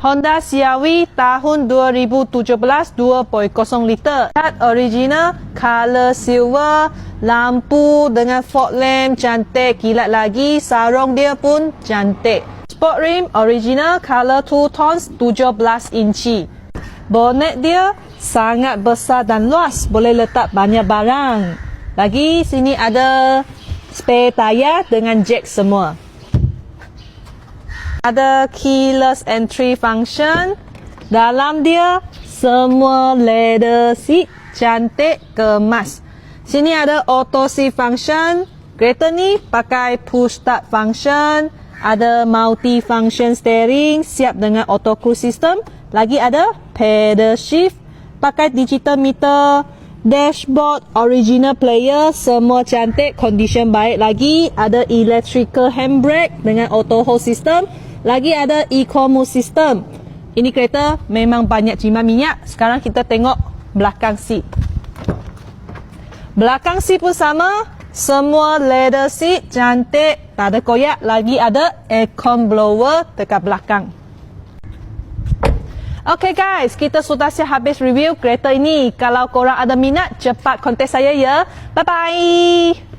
Honda CR-V tahun 2017 2.0 liter. Cat original, color silver, lampu dengan fog lamp cantik, kilat lagi, sarung dia pun cantik. Sport rim original, color 2 tones, 17 inci. Bonnet dia sangat besar dan luas, boleh letak banyak barang. Lagi sini ada spare tayar dengan jack semua. Ada keyless entry function. Dalam dia semua leather seat, cantik, kemas. Sini ada auto seat function. Kereta ni pakai push start function. Ada multi function steering, siap dengan auto cruise system. Lagi ada pedal shift, pakai digital meter. Dashboard original player, semua cantik, condition baik. Lagi ada electrical handbrake dengan auto hold system. Lagi ada eco mode system. Ini kereta memang banyak jimat minyak. Sekarang kita tengok belakang seat. Belakang seat pun sama, semua leather seat, cantik, tak ada koyak. Lagi ada aircon blower dekat belakang. Okay guys, kita sudah siap habis review kereta ini. Kalau korang ada minat, cepat kontak saya ya. Bye bye.